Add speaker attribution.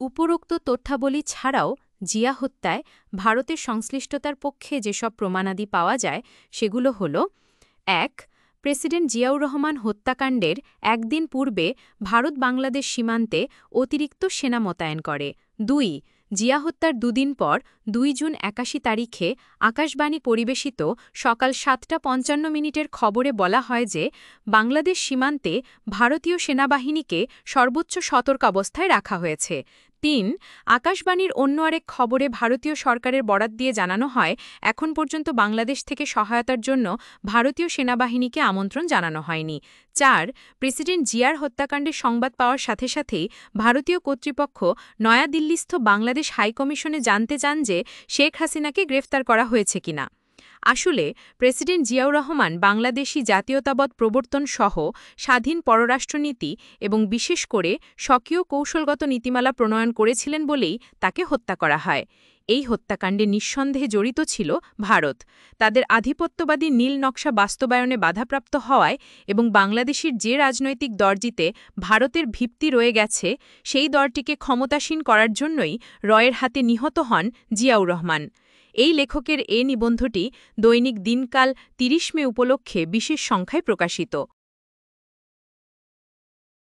Speaker 1: উপরোক্ত তথ্যাবলী ছাড়াও জিয়া হত্যায় ভারতের সংশ্লিষ্টতার পক্ষে যেসব প্রমাণাদি পাওয়া যায় সেগুলো হল ১. প্রেসিডেন্ট জিয়াউর রহমান হত্যাকাণ্ডের একদিন পূর্বে ভারত বাংলাদেশ সীমান্তে অতিরিক্ত সেনা মোতায়েন করে। ২. জিয়া হত্যার দুদিন পর ২ জুন ৮১ তারিখে আকাশবাণী পরিবেশিত সকাল ৭টা ৫৫ খবরে বলা হয় যে বাংলাদেশ সীমান্তে ভারতীয় সেনাবাহিনীকে সর্বোচ্চ সতর্কাবস্থায় রাখা হয়েছে। ৩. আকাশবাণীর অন্য আরেক খবরে ভারতীয় সরকারের বরাত দিয়ে জানানো হয় এখন পর্যন্ত বাংলাদেশ থেকে সহায়তার জন্য ভারতীয় সেনাবাহিনীকে আমন্ত্রণ জানানো হয়নি। ৪. প্রেসিডেন্ট জিয়ার হত্যাকাণ্ডের সংবাদ পাওয়ার সাথে সাথেই ভারতীয় কর্তৃপক্ষ নয়াদিল্লিস্থ বাংলাদেশ হাইকমিশনে জানতে চান যে শেখ হাসিনাকে গ্রেফতার করা হয়েছে কিনা। আসলে প্রেসিডেন্ট জিয়াউর রহমান বাংলাদেশি জাতীয়তাবাদ প্রবর্তন সহ স্বাধীন পররাষ্ট্রনীতি এবং বিশেষ করে স্বকীয় কৌশলগত নীতিমালা প্রণয়ন করেছিলেন বলেই তাকে হত্যা করা হয়। এই হত্যাকাণ্ডে নিঃসন্দেহে জড়িত ছিল ভারত। তাদের আধিপত্যবাদী নীল নকশা বাস্তবায়নে বাধাপ্রাপ্ত হওয়ায় এবং বাংলাদেশের যে রাজনৈতিক দরজিতে ভারতের ভিত্তি রয়ে গেছে সেই দরটিকে ক্ষমতাসীন করার জন্যই রয়ের হাতে নিহত হন জিয়াউর রহমান। এই লেখকের নিবন্ধটি দৈনিক দিনকাল ৩০ মে উপলক্ষে বিশেষ সংখ্যায় প্রকাশিত।